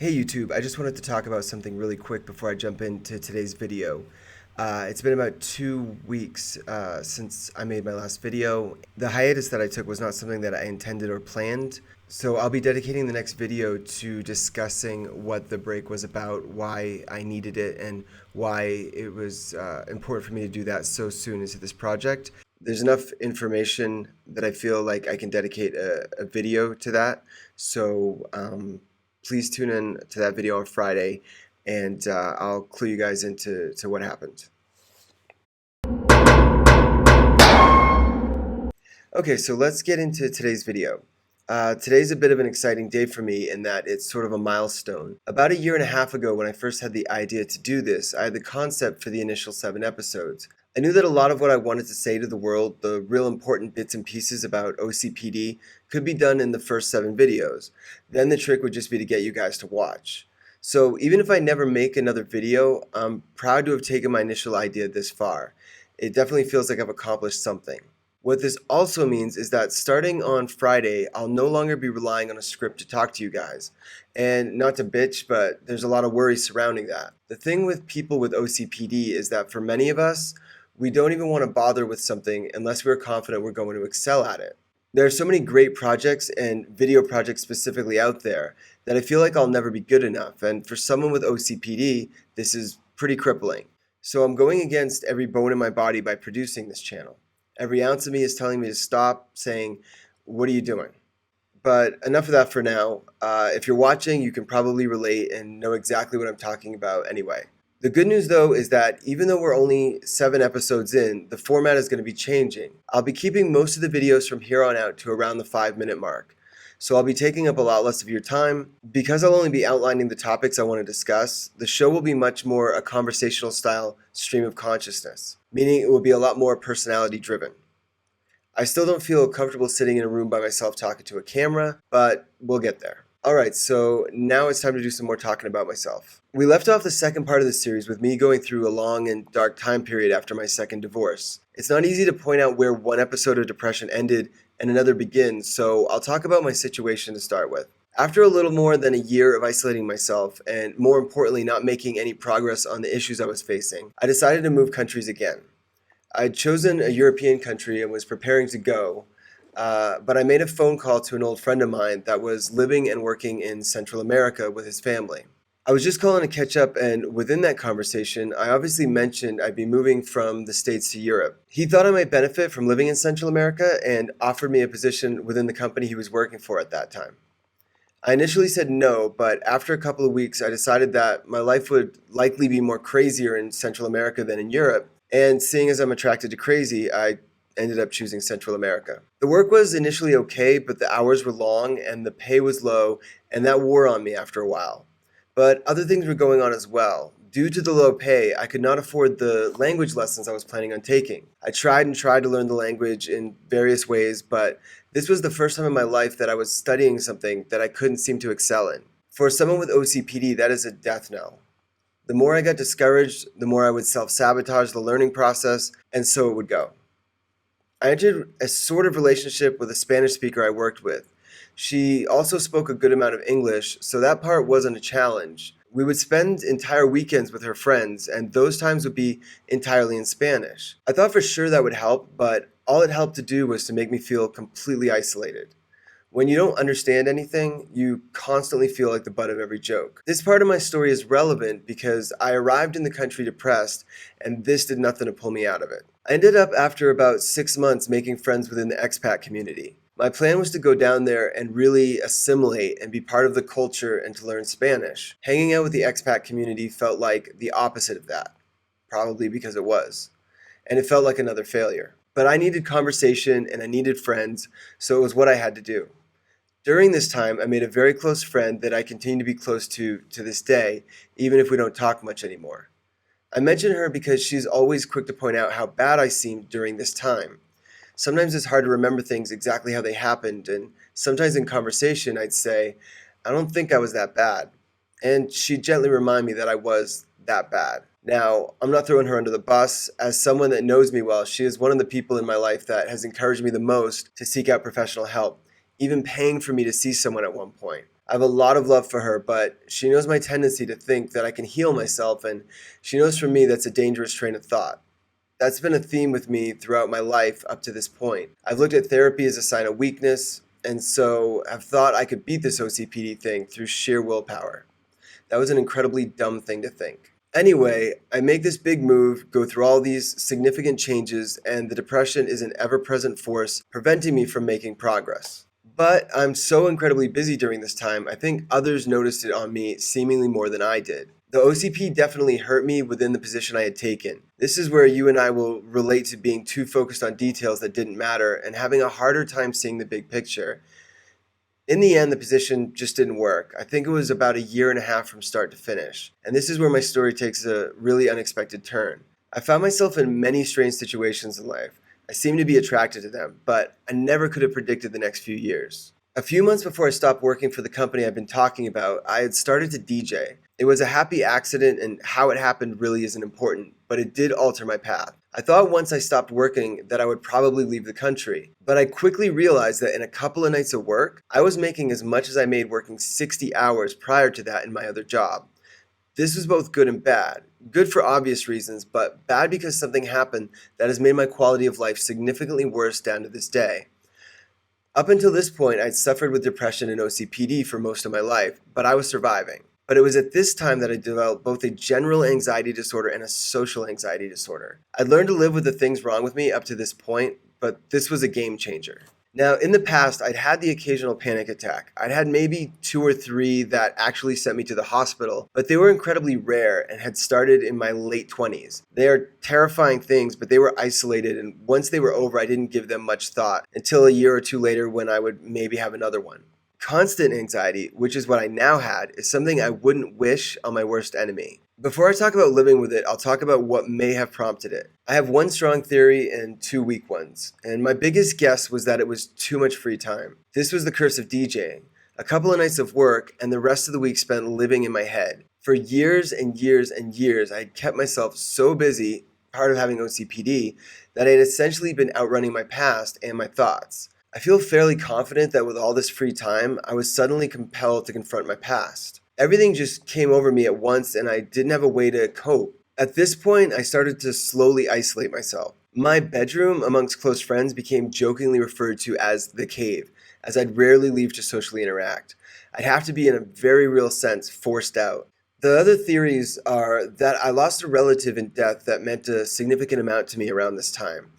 Hey YouTube, I just wanted to talk about something really quick before I jump into today's video. It's been about 2 weeks since I made my last video. The hiatus that I took was not something that I intended or planned, so I'll be dedicating the next video to discussing what the break was about, why I needed it, and why it was important for me to do that so soon into this project. There's enough information that I feel like I can dedicate a video to that, so please tune in to that video on Friday, and I'll clue you guys into what happened. Okay, so let's get into today's video. Today's a bit of an exciting day for me in that it's sort of a milestone. About a year and a half ago, when I first had the idea to do this, I had the concept for the initial 7 episodes. I knew that a lot of what I wanted to say to the world, the real important bits and pieces about OCPD, could be done in the first 7 videos. Then the trick would just be to get you guys to watch. So even if I never make another video, I'm proud to have taken my initial idea this far. It definitely feels like I've accomplished something. What this also means is that starting on Friday, I'll no longer be relying on a script to talk to you guys. And not to bitch, but there's a lot of worry surrounding that. The thing with people with OCPD is that for many of us, we don't even want to bother with something unless we're confident we're going to excel at it. There are so many great projects and video projects specifically out there that I feel like I'll never be good enough. And for someone with OCPD, this is pretty crippling. So I'm going against every bone in my body by producing this channel. Every ounce of me is telling me to stop, saying, "What are you doing?" But enough of that for now. If you're watching, you can probably relate and know exactly what I'm talking about anyway. The good news though is that even though we're only 7 episodes in, the format is going to be changing. I'll be keeping most of the videos from here on out to around the 5-minute mark. So I'll be taking up a lot less of your time. Because I'll only be outlining the topics I want to discuss, the show will be much more a conversational style stream of consciousness, meaning it will be a lot more personality driven. I still don't feel comfortable sitting in a room by myself talking to a camera, but we'll get there. Alright, so now it's time to do some more talking about myself. We left off the second part of the series with me going through a long and dark time period after my second divorce. It's not easy to point out where one episode of depression ended and another begins, so I'll talk about my situation to start with. After a little more than a year of isolating myself, and more importantly not making any progress on the issues I was facing, I decided to move countries again. I'd chosen a European country and was preparing to go, but I made a phone call to an old friend of mine that was living and working in Central America with his family. I was just calling to catch up, and within that conversation, I obviously mentioned I'd be moving from the States to Europe. He thought I might benefit from living in Central America and offered me a position within the company he was working for at that time. I initially said no, but after a couple of weeks, I decided that my life would likely be more crazier in Central America than in Europe, and seeing as I'm attracted to crazy, I ended up choosing Central America. The work was initially okay, but the hours were long and the pay was low, and that wore on me after a while. But other things were going on as well. Due to the low pay, I could not afford the language lessons I was planning on taking. I tried and tried to learn the language in various ways, but this was the first time in my life that I was studying something that I couldn't seem to excel in. For someone with OCPD, that is a death knell. The more I got discouraged, the more I would self-sabotage the learning process, and so it would go. I entered a sort of relationship with a Spanish speaker I worked with. She also spoke a good amount of English, so that part wasn't a challenge. We would spend entire weekends with her friends, and those times would be entirely in Spanish. I thought for sure that would help, but all it helped to do was to make me feel completely isolated. When you don't understand anything, you constantly feel like the butt of every joke. This part of my story is relevant because I arrived in the country depressed, and this did nothing to pull me out of it. I ended up after about 6 months making friends within the expat community. My plan was to go down there and really assimilate and be part of the culture and to learn Spanish. Hanging out with the expat community felt like the opposite of that, probably because it was. And it felt like another failure. But I needed conversation and I needed friends, so it was what I had to do. During this time, I made a very close friend that I continue to be close to this day, even if we don't talk much anymore. I mention her because she's always quick to point out how bad I seemed during this time. Sometimes it's hard to remember things exactly how they happened, and sometimes in conversation I'd say, "I don't think I was that bad." And she'd gently remind me that I was that bad. Now, I'm not throwing her under the bus. As someone that knows me well, she is one of the people in my life that has encouraged me the most to seek out professional help, even paying for me to see someone at one point. I have a lot of love for her, but she knows my tendency to think that I can heal myself, and she knows for me that's a dangerous train of thought. That's been a theme with me throughout my life up to this point. I've looked at therapy as a sign of weakness, and so have thought I could beat this OCPD thing through sheer willpower. That was an incredibly dumb thing to think. Anyway, I make this big move, go through all these significant changes, and the depression is an ever present force preventing me from making progress. But I'm so incredibly busy during this time, I think others noticed it on me seemingly more than I did. The OCP definitely hurt me within the position I had taken. This is where you and I will relate to being too focused on details that didn't matter and having a harder time seeing the big picture. In the end, the position just didn't work. I think it was about a year and a half from start to finish. And this is where my story takes a really unexpected turn. I found myself in many strange situations in life. I seemed to be attracted to them, but I never could have predicted the next few years. A few months before I stopped working for the company I've been talking about, I had started to DJ. It was a happy accident, and how it happened really isn't important, but it did alter my path. I thought once I stopped working that I would probably leave the country, but I quickly realized that in a couple of nights of work, I was making as much as I made working 60 hours prior to that in my other job. This was both good and bad. Good for obvious reasons, but bad because something happened that has made my quality of life significantly worse down to this day. Up until this point, I'd suffered with depression and OCPD for most of my life, but I was surviving. But it was at this time that I developed both a general anxiety disorder and a social anxiety disorder. I'd learned to live with the things wrong with me up to this point, but this was a game changer. Now, in the past, I'd had the occasional panic attack. I'd had maybe 2 or 3 that actually sent me to the hospital, but they were incredibly rare and had started in my late 20s. They are terrifying things, but they were isolated, and once they were over, I didn't give them much thought until a year or two later when I would maybe have another one. Constant anxiety, which is what I now had, is something I wouldn't wish on my worst enemy. Before I talk about living with it, I'll talk about what may have prompted it. I have one strong theory and 2 weak ones, and my biggest guess was that it was too much free time. This was the curse of DJing. A couple of nights of work and the rest of the week spent living in my head. For years and years and years, I had kept myself so busy, part of having OCPD, that I had essentially been outrunning my past and my thoughts. I feel fairly confident that with all this free time, I was suddenly compelled to confront my past. Everything just came over me at once and I didn't have a way to cope. At this point, I started to slowly isolate myself. My bedroom amongst close friends became jokingly referred to as the cave, as I'd rarely leave to socially interact. I'd have to be, in a very real sense, forced out. The other theories are that I lost a relative in death that meant a significant amount to me around this time.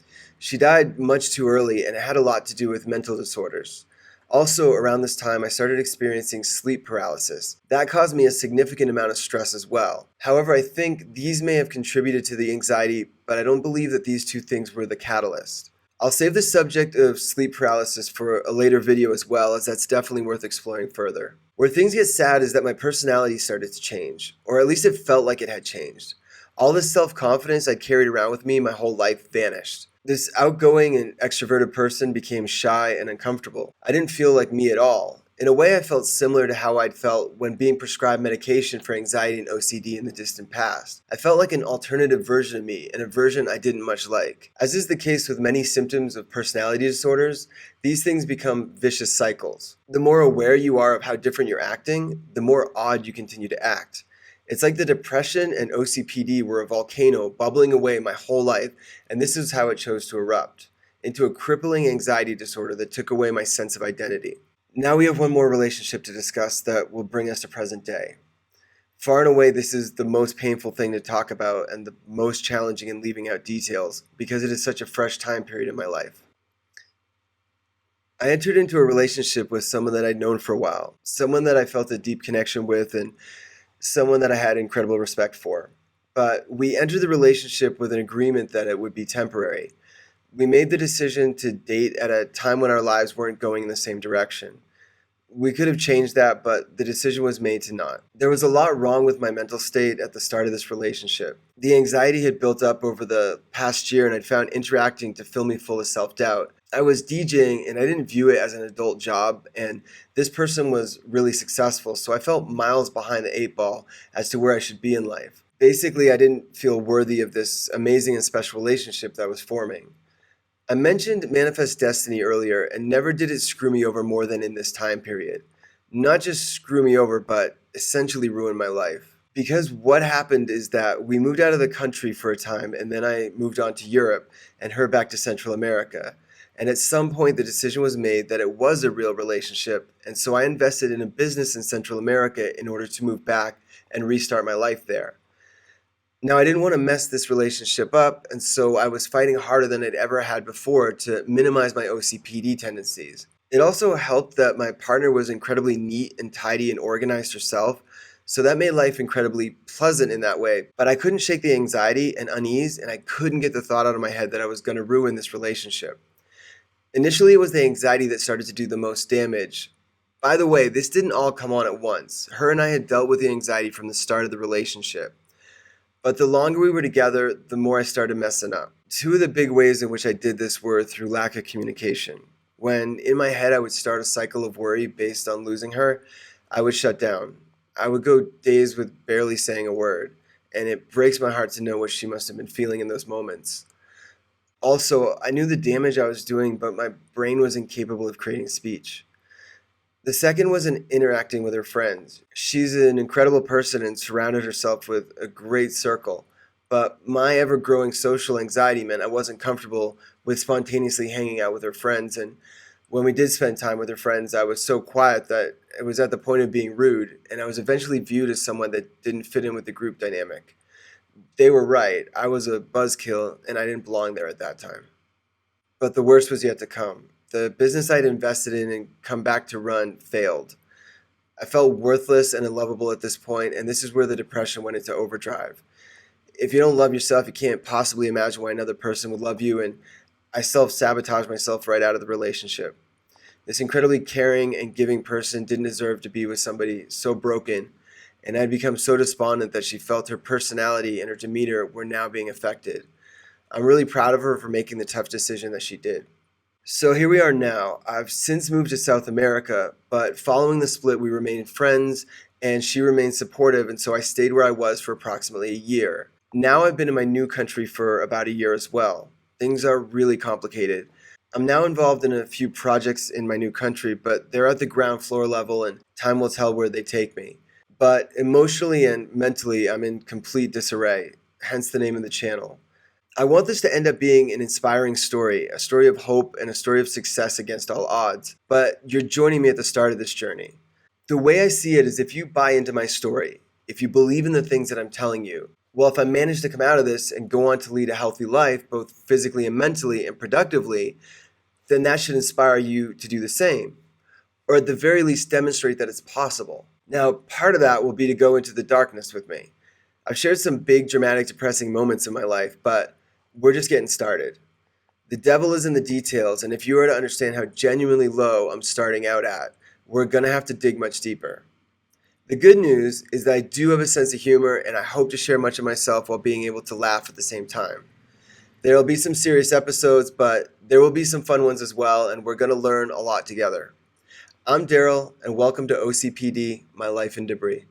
She died much too early, and it had a lot to do with mental disorders. Also, around this time, I started experiencing sleep paralysis. That caused me a significant amount of stress as well. However, I think these may have contributed to the anxiety, but I don't believe that these 2 things were the catalyst. I'll save the subject of sleep paralysis for a later video as well, as that's definitely worth exploring further. Where things get sad is that my personality started to change, or at least it felt like it had changed. All this self-confidence I'd carried around with me my whole life vanished. This outgoing and extroverted person became shy and uncomfortable. I didn't feel like me at all. In a way, I felt similar to how I'd felt when being prescribed medication for anxiety and OCD in the distant past. I felt like an alternative version of me, and a version I didn't much like. As is the case with many symptoms of personality disorders, these things become vicious cycles. The more aware you are of how different you're acting, the more odd you continue to act. It's like the depression and OCPD were a volcano bubbling away my whole life, and this is how it chose to erupt, into a crippling anxiety disorder that took away my sense of identity. Now we have one more relationship to discuss that will bring us to present day. Far and away, this is the most painful thing to talk about and the most challenging in leaving out details, because it is such a fresh time period in my life. I entered into a relationship with someone that I'd known for a while, someone that I felt a deep connection with, and someone that I had incredible respect for. But we entered the relationship with an agreement that it would be temporary. We made the decision to date at a time when our lives weren't going in the same direction. We could have changed that, but the decision was made to not. There was a lot wrong with my mental state at the start of this relationship. The anxiety had built up over the past year, and I'd found interacting to fill me full of self-doubt. I was DJing and I didn't view it as an adult job, and this person was really successful, so I felt miles behind the 8 ball as to where I should be in life. Basically, I didn't feel worthy of this amazing and special relationship that was forming. I mentioned Manifest Destiny earlier, and never did it screw me over more than in this time period. not just screw me over, but essentially ruin my life. Because what happened is that we moved out of the country for a time, and then I moved on to Europe and her back to Central America. And at some point, the decision was made that it was a real relationship, and so I invested in a business in Central America in order to move back and restart my life there. Now, I didn't want to mess this relationship up, and so I was fighting harder than I'd ever had before to minimize my OCPD tendencies. It also helped that my partner was incredibly neat and tidy and organized herself, so that made life incredibly pleasant in that way. But I couldn't shake the anxiety and unease, and I couldn't get the thought out of my head that I was going to ruin this relationship. Initially, it was the anxiety that started to do the most damage. By the way, this didn't all come on at once. Her and I had dealt with the anxiety from the start of the relationship. But the longer we were together, the more I started messing up. Two of the big ways in which I did this were through lack of communication. When in my head I would start a cycle of worry based on losing her, I would shut down. I would go days with barely saying a word, and it breaks my heart to know what she must have been feeling in those moments. Also, I knew the damage I was doing, but my brain was incapable of creating speech. The second was in interacting with her friends. She's an incredible person and surrounded herself with a great circle. But my ever growing social anxiety meant I wasn't comfortable with spontaneously hanging out with her friends. And when we did spend time with her friends, I was so quiet that it was at the point of being rude. And I was eventually viewed as someone that didn't fit in with the group dynamic. They were right. I was a buzzkill and I didn't belong there at that time. But the worst was yet to come. The business I'd invested in and come back to run failed. I felt worthless and unlovable at this point, and this is where the depression went into overdrive. If you don't love yourself, you can't possibly imagine why another person would love you, and I self-sabotaged myself right out of the relationship. This incredibly caring and giving person didn't deserve to be with somebody so broken, and I'd become so despondent that she felt her personality and her demeanor were now being affected. I'm really proud of her for making the tough decision that she did. So here we are now. I've since moved to South America, but following the split, we remained friends and she remained supportive, and so I stayed where I was for approximately a year. Now I've been in my new country for about a year as well. Things are really complicated. I'm now involved in a few projects in my new country, but they're at the ground floor level and time will tell where they take me. But emotionally and mentally, I'm in complete disarray, hence the name of the channel. I want this to end up being an inspiring story, a story of hope and a story of success against all odds. But you're joining me at the start of this journey. The way I see it is if you buy into my story, if you believe in the things that I'm telling you, well, if I manage to come out of this and go on to lead a healthy life, both physically and mentally and productively, then that should inspire you to do the same. Or at the very least, demonstrate that it's possible. Now, part of that will be to go into the darkness with me. I've shared some big, dramatic, depressing moments in my life, but we're just getting started. The devil is in the details, and if you are to understand how genuinely low I'm starting out at, we're going to have to dig much deeper. The good news is that I do have a sense of humor, and I hope to share much of myself while being able to laugh at the same time. There will be some serious episodes, but there will be some fun ones as well, and we're going to learn a lot together. I'm Daryl, and welcome to OCPD, My Life in Debris.